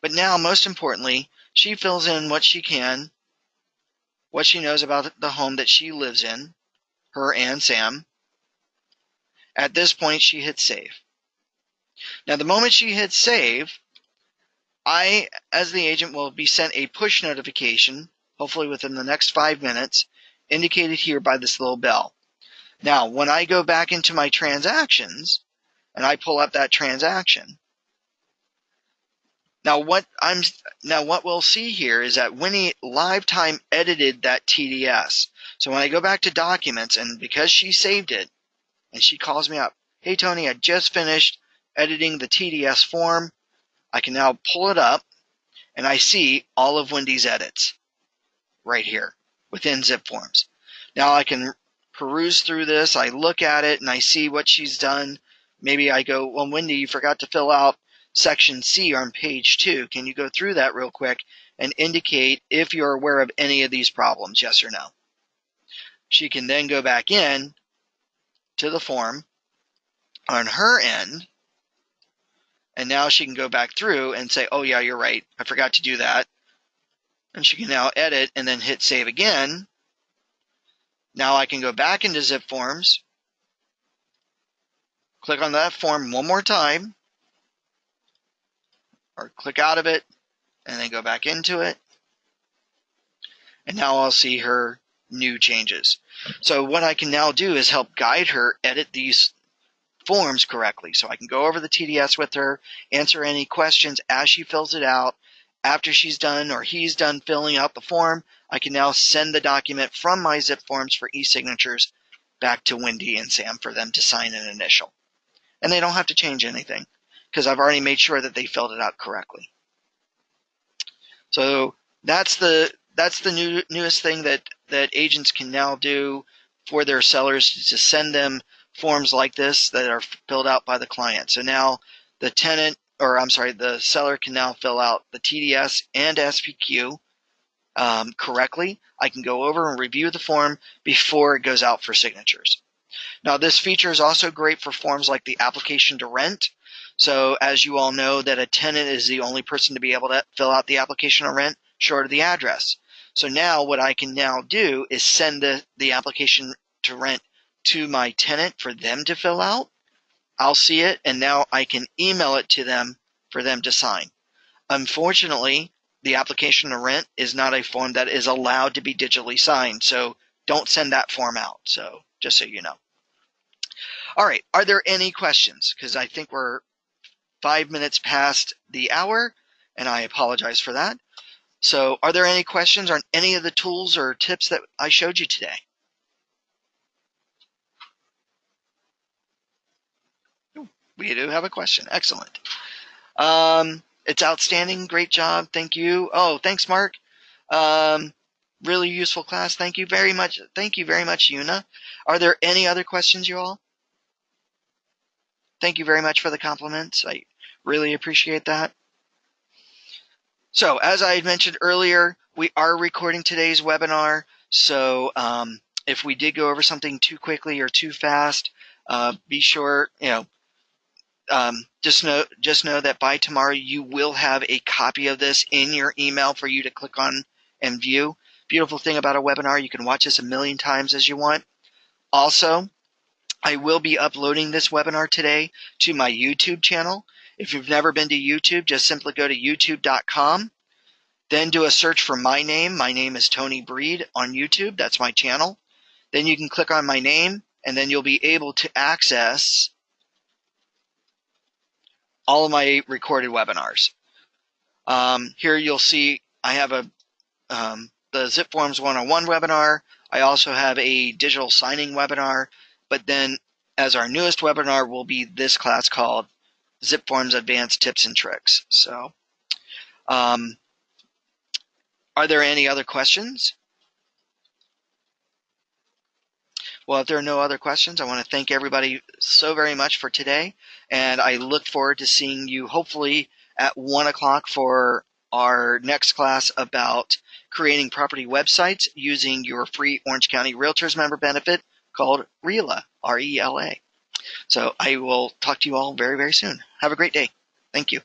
But now, most importantly, she fills in what she can, what she knows about the home that she lives in, her and Sam. At this point, she hits save. Now, the moment she hits save, I, as the agent, will be sent a push notification, hopefully within the next 5 minutes, indicated here by this little bell. Now, when I go back into my transactions and I pull up that transaction, now what we'll see here is that Winnie live time edited that TDS. So when I go back to documents, and because she saved it, and she calls me up, hey Tony, I just finished editing the TDS form. I can now pull it up, and I see all of Wendy's edits right here within zipForms. Now I can peruse through this. I look at it, and I see what she's done. Maybe I go, well, Wendy, you forgot to fill out section C on page 2. Can you go through that real quick and indicate if you're aware of any of these problems, yes or no? She can then go back in to the form on her end, and now she can go back through and say, oh yeah, you're right, I forgot to do that. And she can now edit and then hit save again. Now I can go back into zipForms, click on that form one more time, or click out of it, and then go back into it. And now I'll see her new changes. So what I can now do is help guide her edit these forms correctly. So I can go over the TDS with her, answer any questions as she fills it out. After she's done or he's done filling out the form, I can now send the document from my zipForms for e-signatures back to Wendy and Sam for them to sign and initial. And they don't have to change anything because I've already made sure that they filled it out correctly. So that's the newest thing that agents can now do for their sellers, to send them forms like this that are filled out by the client. So now the the seller can now fill out the TDS and SPQ correctly. I can go over and review the form before it goes out for signatures. Now, this feature is also great for forms like the application to rent. So as you all know, that a tenant is the only person to be able to fill out the application to rent short of the address. So now what I can now do is send the application to rent to my tenant for them to fill out. I'll see it, and now I can email it to them for them to sign. Unfortunately, the application to rent is not a form that is allowed to be digitally signed, so don't send that form out. So just so you know. All right, are there any questions? Because I think we're 5 minutes past the hour, and I apologize for that. So are there any questions on any of the tools or tips that I showed you today? We do have a question. Excellent. It's outstanding. Great job. Thank you. Oh, thanks, Mark. Really useful class. Thank you very much. Thank you very much, Una. Are there any other questions, you all? Thank you very much for the compliments. I really appreciate that. So as I had mentioned earlier, we are recording today's webinar. So if we did go over something too quickly or too fast, be sure, just know that by tomorrow you will have a copy of this in your email for you to click on and view. Beautiful thing about a webinar, you can watch this a million times as you want. Also, I will be uploading this webinar today to my YouTube channel. If you've never been to YouTube, just simply go to youtube.com, then do a search for my name. My name is Tony Bried on YouTube. That's my channel. Then you can click on my name, and then you'll be able to access all of my recorded webinars. Here you'll see I have the zipForms 101 webinar. I also have a digital signing webinar, but then as our newest webinar will be this class called zipForms Advanced Tips and Tricks. So are there any other questions? Well, if there are no other questions, I want to thank everybody so very much for today, and I look forward to seeing you hopefully at 1 o'clock for our next class about creating property websites using your free Orange County Realtors member benefit called REALA, R-E-L-A. So I will talk to you all very, very soon. Have a great day. Thank you.